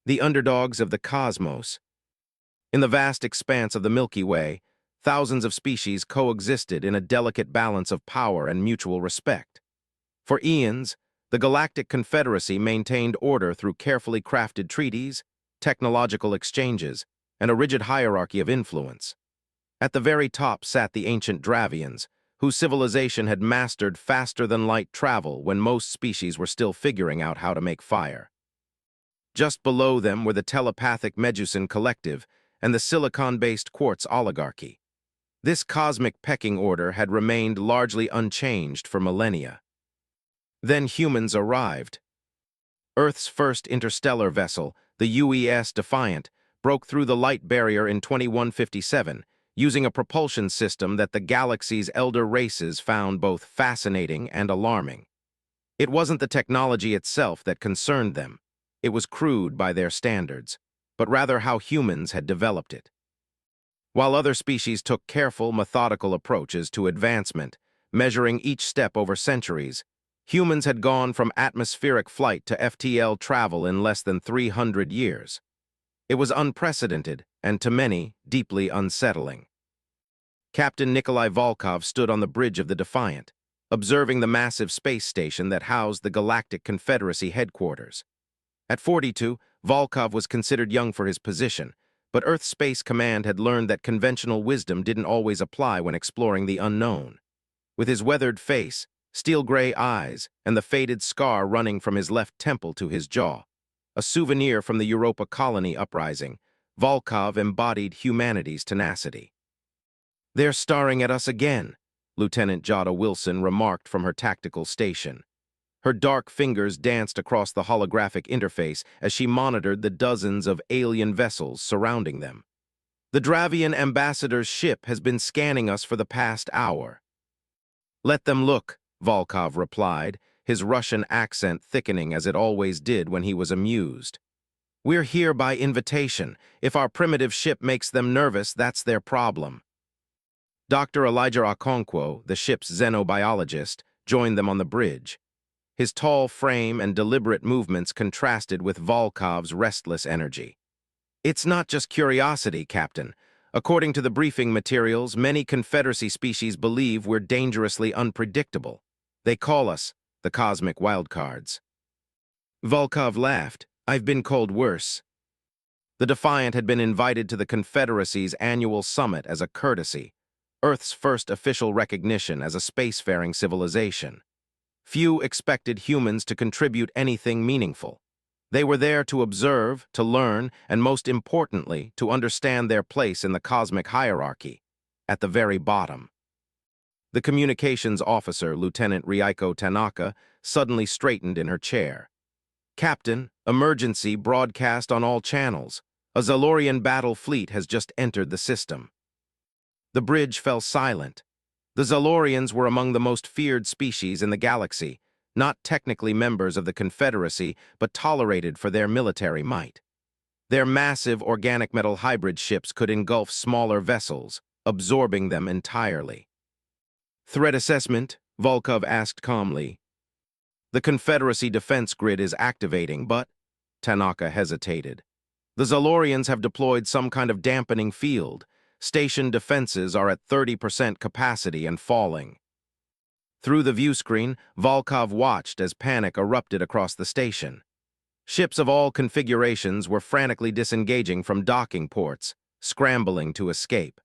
the underdogs of the cosmos. In the vast expanse of the Milky Way, thousands of species coexisted in a delicate balance of power and mutual respect. For eons, the Galactic Confederacy maintained order through carefully crafted treaties, technological exchanges, and a rigid hierarchy of influence. At the very top sat the ancient Dravians, whose civilization had mastered faster-than-light travel when most species were still figuring out how to make fire. Just below them were the telepathic Medusan collective and the silicon-based quartz oligarchy. This cosmic pecking order had remained largely unchanged for millennia. Then humans arrived. Earth's first interstellar vessel, the UES Defiant, broke through the light barrier in 2157, using a propulsion system that the galaxy's elder races found both fascinating and alarming. It wasn't the technology itself that concerned them. It was crude by their standards, but rather how humans had developed it. While other species took careful, methodical approaches to advancement, measuring each step over centuries, humans had gone from atmospheric flight to FTL travel in less than 300 years. It was unprecedented and, to many, deeply unsettling. Captain Nikolai Volkov stood on the bridge of the Defiant, observing the massive space station that housed the Galactic Confederacy headquarters. At 42, Volkov was considered young for his position, but Earth Space Command had learned that conventional wisdom didn't always apply when exploring the unknown. With his weathered face, steel-gray eyes, and the faded scar running from his left temple to his jaw, a souvenir from the Europa colony uprising, Volkov embodied humanity's tenacity. "They're staring at us again," Lieutenant Jada Wilson remarked from her tactical station. Her dark fingers danced across the holographic interface as she monitored the dozens of alien vessels surrounding them. "The Dravian ambassador's ship has been scanning us for the past hour." "Let them look," Volkov replied, his Russian accent thickening as it always did when he was amused. "We're here by invitation. If our primitive ship makes them nervous, that's their problem." Dr. Elijah Okonkwo, the ship's xenobiologist, joined them on the bridge. His tall frame and deliberate movements contrasted with Volkov's restless energy. "It's not just curiosity, Captain. According to the briefing materials, many Confederacy species believe we're dangerously unpredictable. They call us the cosmic wildcards." Volkov laughed. "I've been called worse." The Defiant had been invited to the Confederacy's annual summit as a courtesy, Earth's first official recognition as a spacefaring civilization. Few expected humans to contribute anything meaningful. They were there to observe, to learn, and most importantly, to understand their place in the cosmic hierarchy, at the very bottom. The communications officer, Lieutenant Ryuko Tanaka, suddenly straightened in her chair. "Captain, emergency broadcast on all channels. A Zalorian battle fleet has just entered the system." The bridge fell silent. The Zalorians were among the most feared species in the galaxy, not technically members of the Confederacy, but tolerated for their military might. Their massive organic metal hybrid ships could engulf smaller vessels, absorbing them entirely. "Threat assessment?" Volkov asked calmly. "The Confederacy defense grid is activating, but—" Tanaka hesitated. "The Zalorians have deployed some kind of dampening field. Station defenses are at 30% capacity and falling." Through the viewscreen, Volkov watched as panic erupted across the station. Ships of all configurations were frantically disengaging from docking ports, scrambling to escape.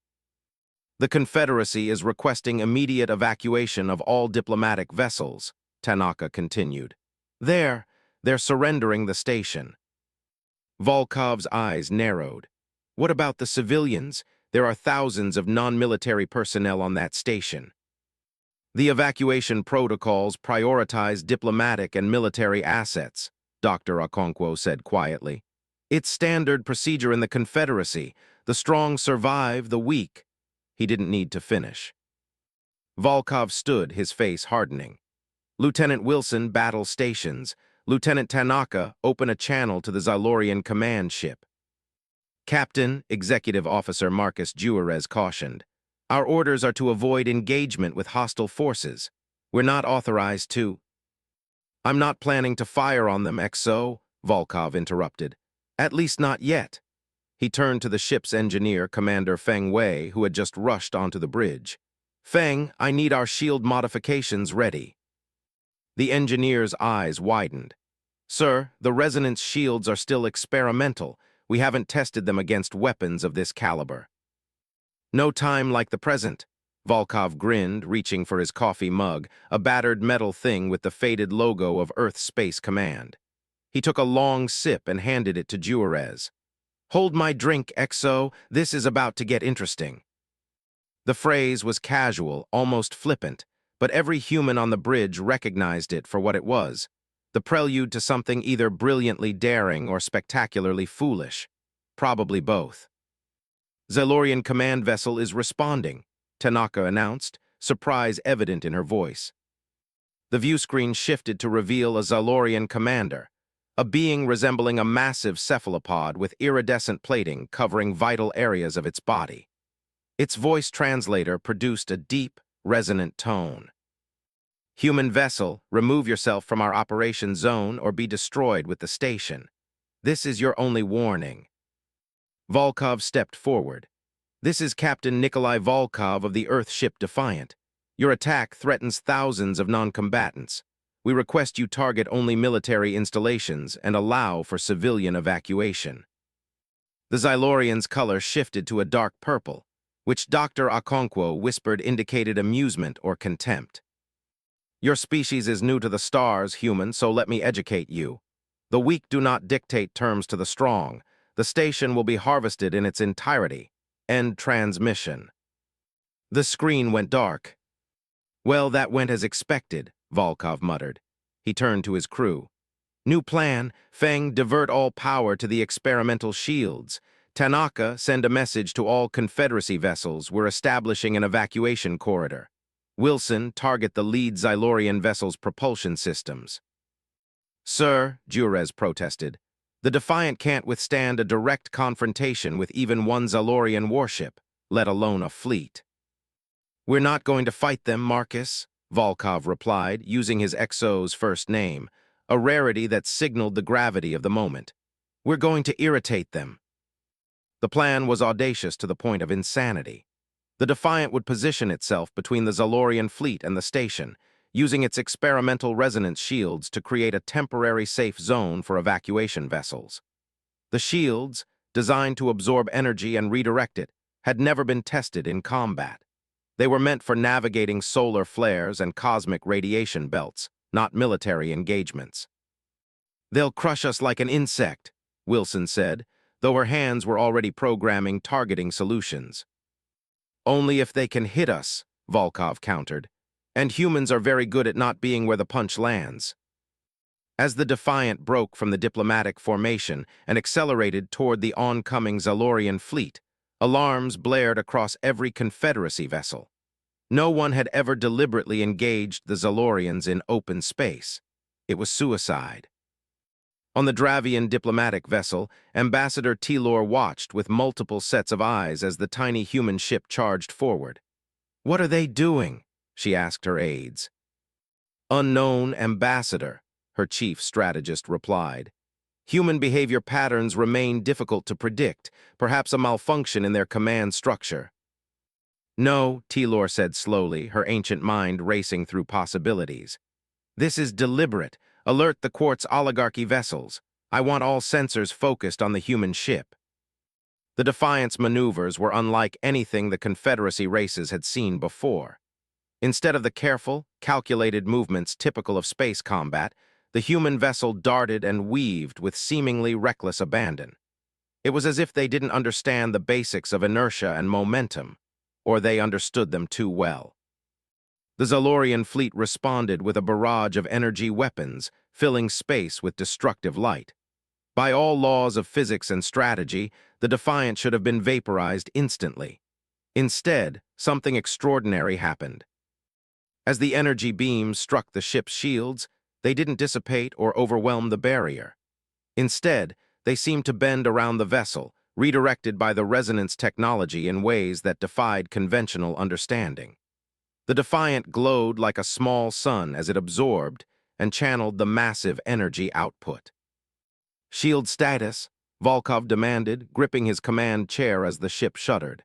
"The Confederacy is requesting immediate evacuation of all diplomatic vessels," Tanaka continued. They're surrendering the station." Volkov's eyes narrowed. "What about the civilians? There are thousands of non-military personnel on that station." "The evacuation protocols prioritize diplomatic and military assets," Dr. Okonkwo said quietly. "It's standard procedure in the Confederacy. The strong survive, the weak." He didn't need to finish. Volkov stood, his face hardening. "Lieutenant Wilson, battle stations. Lieutenant Tanaka, open a channel to the Zalorian command ship." "Captain," Executive Officer Marcus Juarez cautioned, "our orders are to avoid engagement with hostile forces. We're not authorized to—" "I'm not planning to fire on them, XO," Volkov interrupted. At least not yet. He turned to the ship's engineer, Commander Feng Wei, who had just rushed onto the bridge. Feng, I need our shield modifications ready. The engineer's eyes widened. Sir, the resonance shields are still experimental. We haven't tested them against weapons of this caliber. No time like the present. Volkov grinned, reaching for his coffee mug, a battered metal thing with the faded logo of Earth Space Command. He took a long sip and handed it to Juarez. Hold my drink, XO. This is about to get interesting. The phrase was casual, almost flippant, but every human on the bridge recognized it for what it was, the prelude to something either brilliantly daring or spectacularly foolish. Probably both. Zalorian command vessel is responding, Tanaka announced, surprise evident in her voice. The view screen shifted to reveal a Zalorian commander, a being resembling a massive cephalopod with iridescent plating covering vital areas of its body. Its voice translator produced a deep, resonant tone. Human vessel, remove yourself from our operation zone or be destroyed with the station. This is your only warning. Volkov stepped forward. This is Captain Nikolai Volkov of the Earth ship Defiant. Your attack threatens thousands of non-combatants. We request you target only military installations and allow for civilian evacuation. The Xylorian's color shifted to a dark purple, which Dr. Okonkwo whispered indicated amusement or contempt. Your species is new to the stars, human, so let me educate you. The weak do not dictate terms to the strong. The station will be harvested in its entirety. End transmission. The screen went dark. Well, that went as expected, Volkov muttered. He turned to his crew. New plan, Feng, divert all power to the experimental shields. Tanaka, send a message to all Confederacy vessels. We're establishing an evacuation corridor. Wilson, target the lead Xylorian vessel's propulsion systems. Sir, Juarez protested, the Defiant can't withstand a direct confrontation with even one Xylorian warship, let alone a fleet. We're not going to fight them, Marcus, Volkov replied, using his XO's first name, a rarity that signaled the gravity of the moment. We're going to irritate them. The plan was audacious to the point of insanity. The Defiant would position itself between the Xylorian fleet and the station, using its experimental resonance shields to create a temporary safe zone for evacuation vessels. The shields, designed to absorb energy and redirect it, had never been tested in combat. They were meant for navigating solar flares and cosmic radiation belts, not military engagements. They'll crush us like an insect, Wilson said, though her hands were already programming targeting solutions. Only if they can hit us, Volkov countered, and humans are very good at not being where the punch lands. As the Defiant broke from the diplomatic formation and accelerated toward the oncoming Xylorian fleet, alarms blared across every Confederacy vessel. No one had ever deliberately engaged the Xylorians in open space. It was suicide. On the Dravian diplomatic vessel, Ambassador Telor watched with multiple sets of eyes as the tiny human ship charged forward. What are they doing? She asked her aides. Unknown, Ambassador, her chief strategist replied. Human behavior patterns remain difficult to predict, perhaps a malfunction in their command structure. No, Telor said slowly, her ancient mind racing through possibilities. This is deliberate. Alert the Quartz oligarchy vessels. I want all sensors focused on the human ship. The Defiant's maneuvers were unlike anything the Confederacy races had seen before. Instead of the careful, calculated movements typical of space combat, the human vessel darted and weaved with seemingly reckless abandon. It was as if they didn't understand the basics of inertia and momentum, or they understood them too well. The Xylorian fleet responded with a barrage of energy weapons, filling space with destructive light. By all laws of physics and strategy, the Defiant should have been vaporized instantly. Instead, something extraordinary happened. As the energy beams struck the ship's shields, they didn't dissipate or overwhelm the barrier. Instead, they seemed to bend around the vessel, redirected by the resonance technology in ways that defied conventional understanding. The Defiant glowed like a small sun as it absorbed and channeled the massive energy output. Shield status, Volkov demanded, gripping his command chair as the ship shuddered.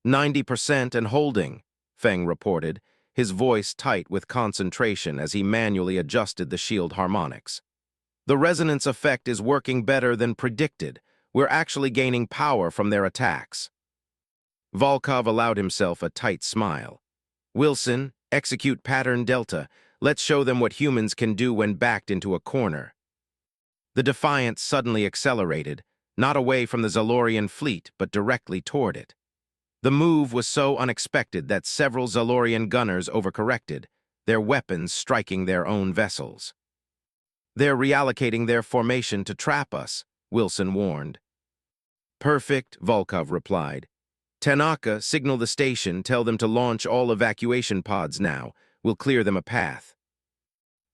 90% and holding, Feng reported, his voice tight with concentration as he manually adjusted the shield harmonics. The resonance effect is working better than predicted. We're actually gaining power from their attacks. Volkov allowed himself a tight smile. Wilson, execute pattern Delta. Let's show them what humans can do when backed into a corner. The Defiant suddenly accelerated, not away from the Zalorian fleet, but directly toward it. The move was so unexpected that several Zalorian gunners overcorrected, their weapons striking their own vessels. They're reallocating their formation to trap us, Wilson warned. Perfect, Volkov replied. Tanaka, signal the station, tell them to launch all evacuation pods now. We'll clear them a path.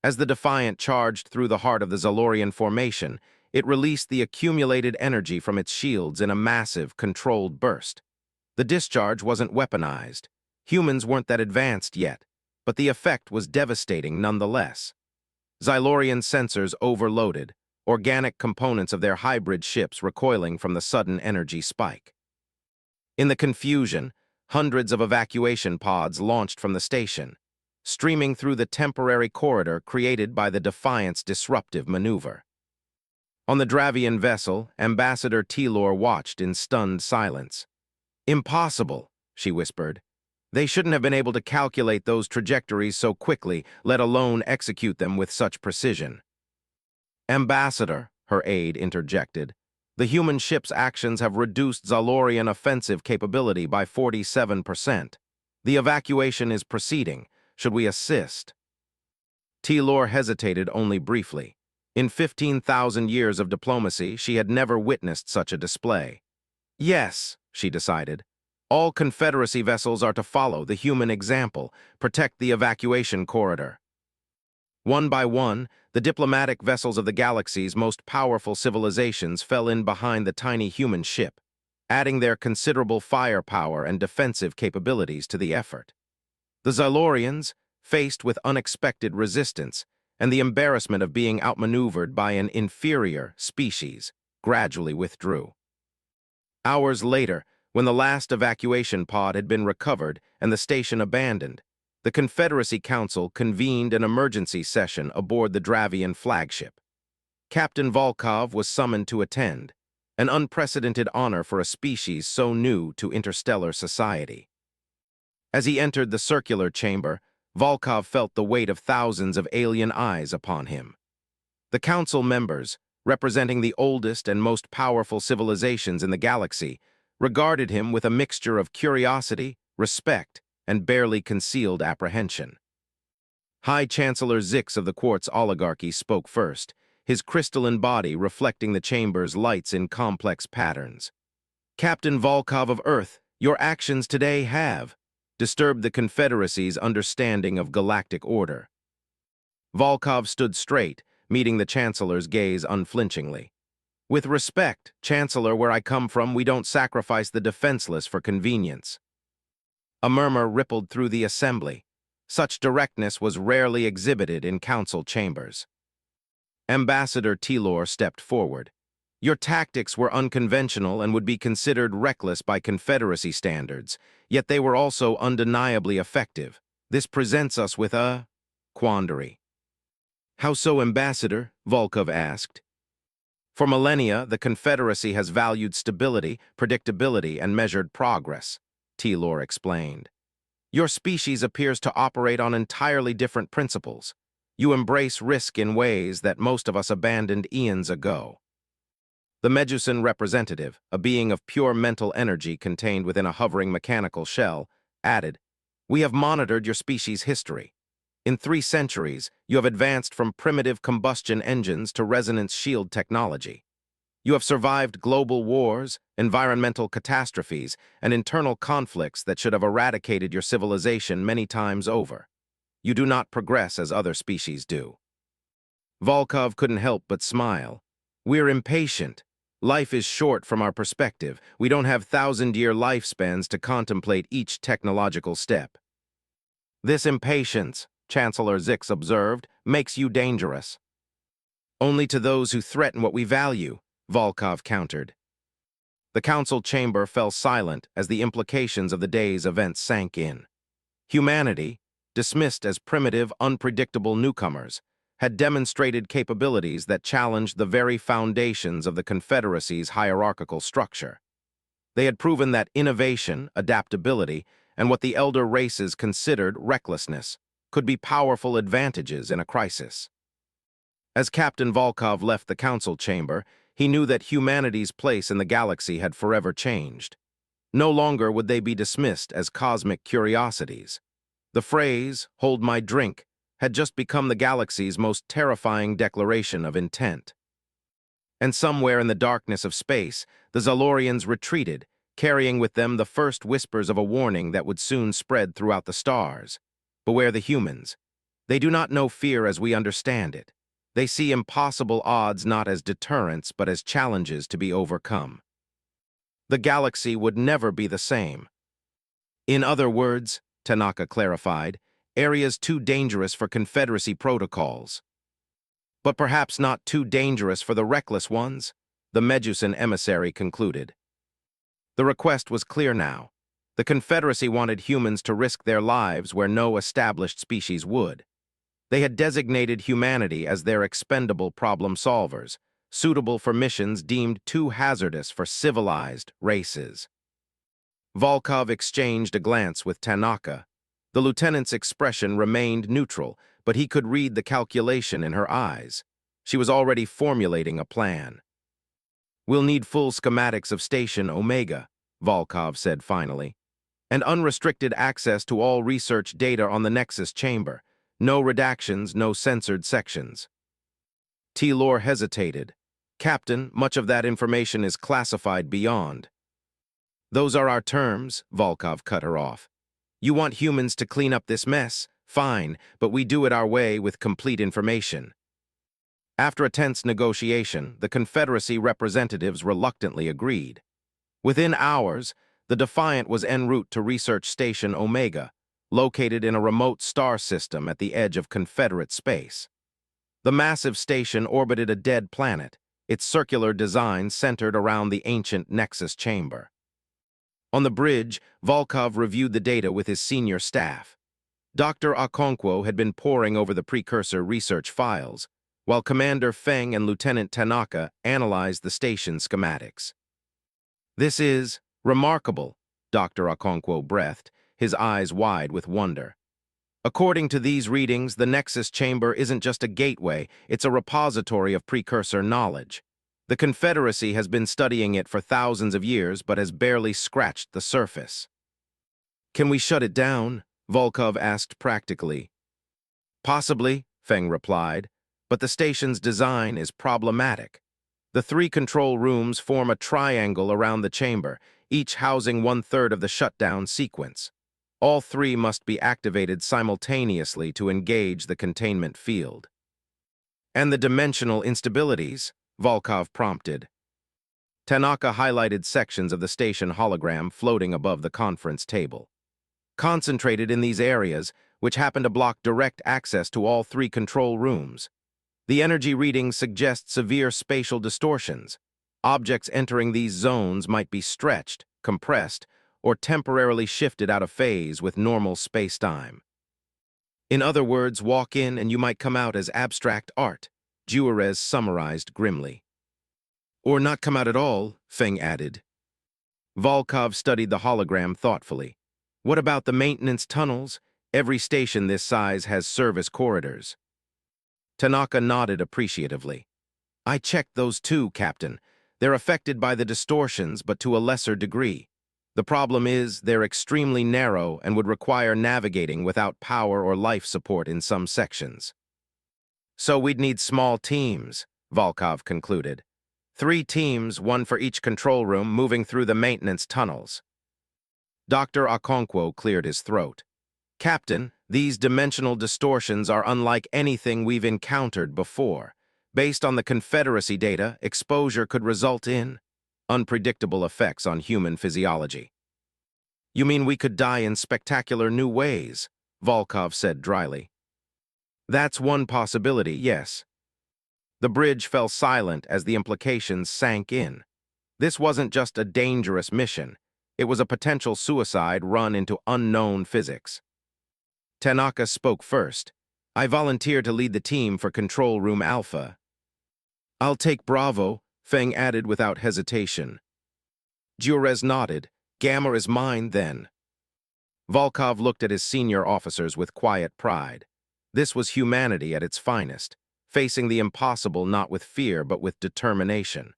As the Defiant charged through the heart of the Zalorian formation, it released the accumulated energy from its shields in a massive, controlled burst. The discharge wasn't weaponized. Humans weren't that advanced yet, but the effect was devastating nonetheless. Zylorian sensors overloaded, organic components of their hybrid ships recoiling from the sudden energy spike. In the confusion, hundreds of evacuation pods launched from the station, streaming through the temporary corridor created by the Defiant's disruptive maneuver. On the Dravian vessel, Ambassador Telor watched in stunned silence. Impossible, she whispered. They shouldn't have been able to calculate those trajectories so quickly, let alone execute them with such precision. Ambassador, her aide interjected, the human ship's actions have reduced Zalorian offensive capability by 47%. The evacuation is proceeding. Should we assist? Telor hesitated only briefly. In 15,000 years of diplomacy, she had never witnessed such a display. Yes, she decided. All Confederacy vessels are to follow the human example, protect the evacuation corridor. One by one, the diplomatic vessels of the galaxy's most powerful civilizations fell in behind the tiny human ship, adding their considerable firepower and defensive capabilities to the effort. The Zylorians, faced with unexpected resistance and the embarrassment of being outmaneuvered by an inferior species, gradually withdrew. Hours later, when the last evacuation pod had been recovered and the station abandoned, the Confederacy Council convened an emergency session aboard the Dravian flagship. Captain Volkov was summoned to attend, an unprecedented honor for a species so new to interstellar society. As he entered the circular chamber, Volkov felt the weight of thousands of alien eyes upon him. The council members, representing the oldest and most powerful civilizations in the galaxy, regarded him with a mixture of curiosity, respect, and barely concealed apprehension. High Chancellor Zix of the Quartz oligarchy spoke first, his crystalline body reflecting the chamber's lights in complex patterns. Captain Volkov of Earth, your actions today have disturbed the Confederacy's understanding of galactic order. Volkov stood straight, meeting the Chancellor's gaze unflinchingly. With respect, Chancellor, where I come from, we don't sacrifice the defenseless for convenience. A murmur rippled through the assembly. Such directness was rarely exhibited in council chambers. Ambassador Telor stepped forward. Your tactics were unconventional and would be considered reckless by Confederacy standards, yet they were also undeniably effective. This presents us with a quandary. How so, Ambassador? Volkov asked. For millennia, the Confederacy has valued stability, predictability, and measured progress, Telor explained. Your species appears to operate on entirely different principles. You embrace risk in ways that most of us abandoned eons ago. The Medusan representative, a being of pure mental energy contained within a hovering mechanical shell, added, We have monitored your species' history. In 3 centuries, you have advanced from primitive combustion engines to resonance shield technology. You have survived global wars, environmental catastrophes, and internal conflicts that should have eradicated your civilization many times over. You do not progress as other species do. Volkov couldn't help but smile. We're impatient. Life is short from our perspective. We don't have 1,000-year lifespans to contemplate each technological step. This impatience, Chancellor Zix observed, makes you dangerous. Only to those who threaten what we value, Volkov countered. The council chamber fell silent as the implications of the day's events sank in. Humanity, dismissed as primitive, unpredictable newcomers, had demonstrated capabilities that challenged the very foundations of the Confederacy's hierarchical structure. They had proven that innovation, adaptability, and what the elder races considered recklessness could be powerful advantages in a crisis. As Captain Volkov left the council chamber, he knew that humanity's place in the galaxy had forever changed. No longer would they be dismissed as cosmic curiosities. The phrase, "hold my drink," had just become the galaxy's most terrifying declaration of intent. And somewhere in the darkness of space, the Zalorians retreated, carrying with them the first whispers of a warning that would soon spread throughout the stars. Beware the humans. They do not know fear as we understand it. They see impossible odds not as deterrents but as challenges to be overcome. The galaxy would never be the same. In other words, Tanaka clarified, areas too dangerous for Confederacy protocols. But perhaps not too dangerous for the reckless ones, the Medusan emissary concluded. The request was clear now. The Confederacy wanted humans to risk their lives where no established species would. They had designated humanity as their expendable problem solvers, suitable for missions deemed too hazardous for civilized races. Volkov exchanged a glance with Tanaka. The lieutenant's expression remained neutral, but he could read the calculation in her eyes. She was already formulating a plan. "We'll need full schematics of Station Omega," Volkov said finally, "and unrestricted access to all research data on the Nexus chamber. No redactions, no censored sections." T-Lore hesitated. "Captain, much of that information is classified beyond." "Those are our terms," Volkov cut her off. "You want humans to clean up this mess? Fine, but we do it our way with complete information." After a tense negotiation, the Confederacy representatives reluctantly agreed. Within hours, the Defiant was en route to Research Station Omega, located in a remote star system at the edge of Confederate space. The massive station orbited a dead planet, its circular design centered around the ancient Nexus chamber. On the bridge, Volkov reviewed the data with his senior staff. Dr. Okonkwo had been poring over the precursor research files, while Commander Feng and Lieutenant Tanaka analyzed the station schematics. "This is remarkable," Dr. Okonkwo breathed, his eyes wide with wonder. "According to these readings, the Nexus chamber isn't just a gateway, it's a repository of precursor knowledge. The Confederacy has been studying it for thousands of years but has barely scratched the surface." "Can we shut it down?" Volkov asked practically. "Possibly," Feng replied, "but the station's design is problematic. The 3 control rooms form a triangle around the chamber, each housing 1/3 of the shutdown sequence. All 3 must be activated simultaneously to engage the containment field." "And the dimensional instabilities?" Volkov prompted. Tanaka highlighted sections of the station hologram floating above the conference table. "Concentrated in these areas, which happen to block direct access to all 3 control rooms. The energy readings suggest severe spatial distortions. Objects entering these zones might be stretched, compressed, or temporarily shifted out of phase with normal space-time. In other words, walk in and you might come out as abstract art," Juarez summarized grimly. "Or not come out at all," Feng added. Volkov studied the hologram thoughtfully. "What about the maintenance tunnels? Every station this size has service corridors." Tanaka nodded appreciatively. "I checked those too, Captain. They're affected by the distortions, but to a lesser degree. The problem is they're extremely narrow and would require navigating without power or life support in some sections." "So we'd need small teams," Volkov concluded. 3 teams, 1 for each control room, moving through the maintenance tunnels. Dr. Okonkwo cleared his throat. "Captain, these dimensional distortions are unlike anything we've encountered before. Based on the Confederacy data, exposure could result in unpredictable effects on human physiology." "You mean we could die in spectacular new ways?" Volkov said dryly. "That's one possibility, yes. The bridge fell silent as the implications sank in. This wasn't just a dangerous mission. It was a potential suicide run into unknown physics. Tanaka spoke first. I volunteer to lead the team for Control Room Alpha. I'll take Bravo, Feng added without hesitation. Juarez nodded. Gamma is mine, then. Volkov looked at his senior officers with quiet pride. This was humanity at its finest, facing the impossible not with fear but with determination.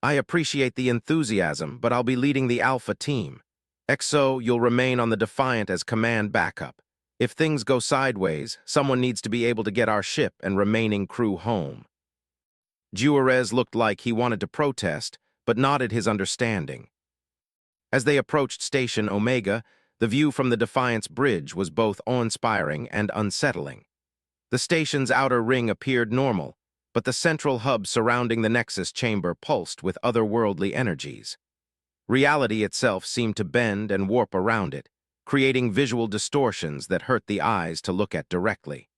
I appreciate the enthusiasm, but I'll be leading the Alpha team. XO, you'll remain on the Defiant as command backup. If things go sideways, someone needs to be able to get our ship and remaining crew home. Juarez looked like he wanted to protest, but nodded his understanding. As they approached Station Omega, the view from the Defiant's bridge was both awe-inspiring and unsettling. The station's outer ring appeared normal, but the central hub surrounding the Nexus chamber pulsed with otherworldly energies. Reality itself seemed to bend and warp around it, creating visual distortions that hurt the eyes to look at directly.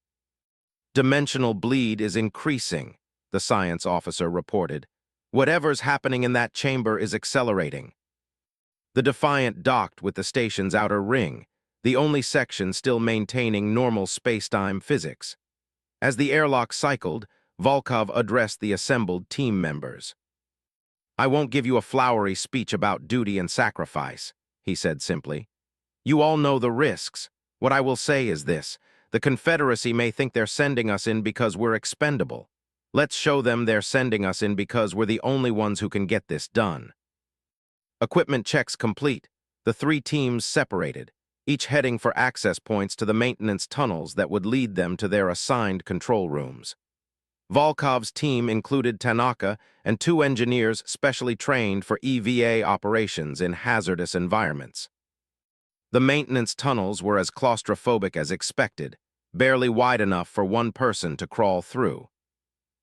Dimensional bleed is increasing, the science officer reported. Whatever's happening in that chamber is accelerating. The Defiant docked with the station's outer ring, the only section still maintaining normal space-time physics. As the airlock cycled, Volkov addressed the assembled team members. I won't give you a flowery speech about duty and sacrifice, he said simply. You all know the risks. What I will say is this. The Confederacy may think they're sending us in because we're expendable. Let's show them they're sending us in because we're the only ones who can get this done. Equipment checks complete. The three teams separated, each heading for access points to the maintenance tunnels that would lead them to their assigned control rooms. Volkov's team included Tanaka and 2 engineers specially trained for EVA operations in hazardous environments. The maintenance tunnels were as claustrophobic as expected, barely wide enough for one person to crawl through.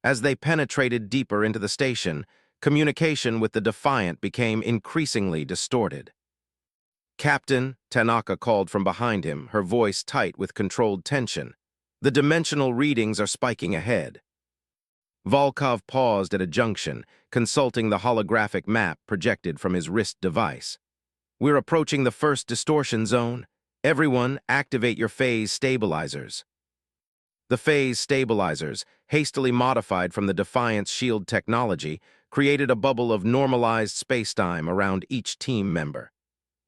As they penetrated deeper into the station, communication with the Defiant became increasingly distorted. Captain, Tanaka called from behind him, her voice tight with controlled tension. The dimensional readings are spiking ahead. Volkov paused at a junction, consulting the holographic map projected from his wrist device. We're approaching the first distortion zone. Everyone, activate your phase stabilizers. The phase stabilizers, hastily modified from the Defiant's shield technology, created a bubble of normalized spacetime around each team member.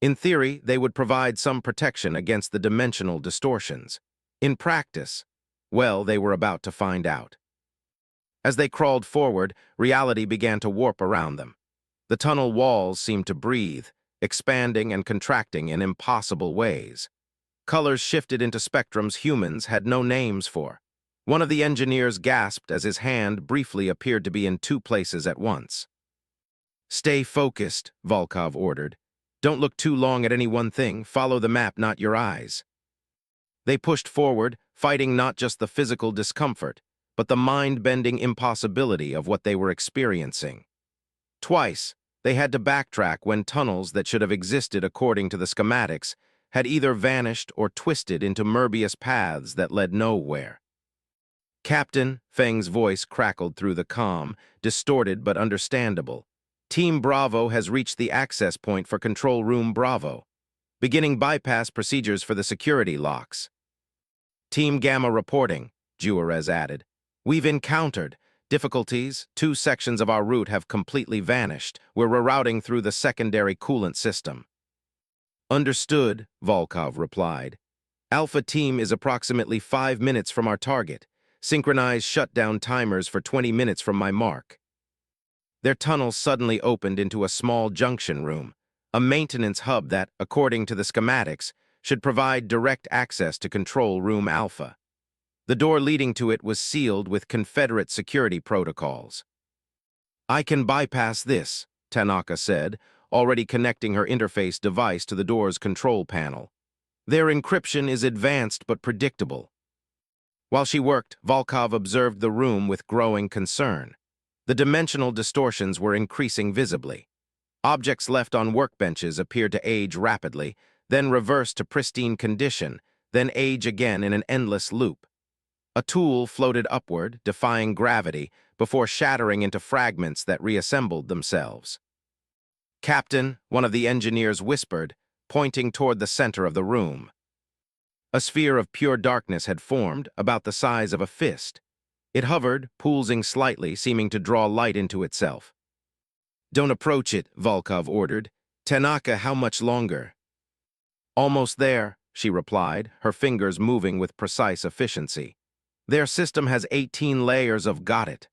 In theory, they would provide some protection against the dimensional distortions. In practice, well, they were about to find out. As they crawled forward, reality began to warp around them. The tunnel walls seemed to breathe, expanding and contracting in impossible ways. Colors shifted into spectrums humans had no names for. One of the engineers gasped as his hand briefly appeared to be in 2 places at once. Stay focused, Volkov ordered. Don't look too long at any one thing. Follow the map, not your eyes. They pushed forward, fighting not just the physical discomfort, but the mind-bending impossibility of what they were experiencing. Twice, they had to backtrack when tunnels that should have existed according to the schematics had either vanished or twisted into Möbius paths that led nowhere. Captain, Feng's voice crackled through the comm, distorted but understandable. Team Bravo has reached the access point for Control Room Bravo, beginning bypass procedures for the security locks. Team Gamma reporting, Juarez added. We've encountered difficulties. 2 sections of our route have completely vanished. We're rerouting through the secondary coolant system. Understood, Volkov replied. Alpha Team is approximately 5 minutes from our target. Synchronized shutdown timers for 20 minutes from my mark. Their tunnel suddenly opened into a small junction room, a maintenance hub that, according to the schematics, should provide direct access to Control Room Alpha. The door leading to it was sealed with Confederate security protocols. I can bypass this, Tanaka said, already connecting her interface device to the door's control panel. Their encryption is advanced but predictable. While she worked, Volkov observed the room with growing concern. The dimensional distortions were increasing visibly. Objects left on workbenches appeared to age rapidly, then reverse to pristine condition, then age again in an endless loop. A tool floated upward, defying gravity, before shattering into fragments that reassembled themselves. "Captain," one of the engineers whispered, pointing toward the center of the room. A sphere of pure darkness had formed, about the size of a fist. It hovered, pulsing slightly, seeming to draw light into itself. "Don't approach it," Volkov ordered. "Tanaka, how much longer?" "Almost there," she replied, her fingers moving with precise efficiency. "Their system has 18 layers of got it.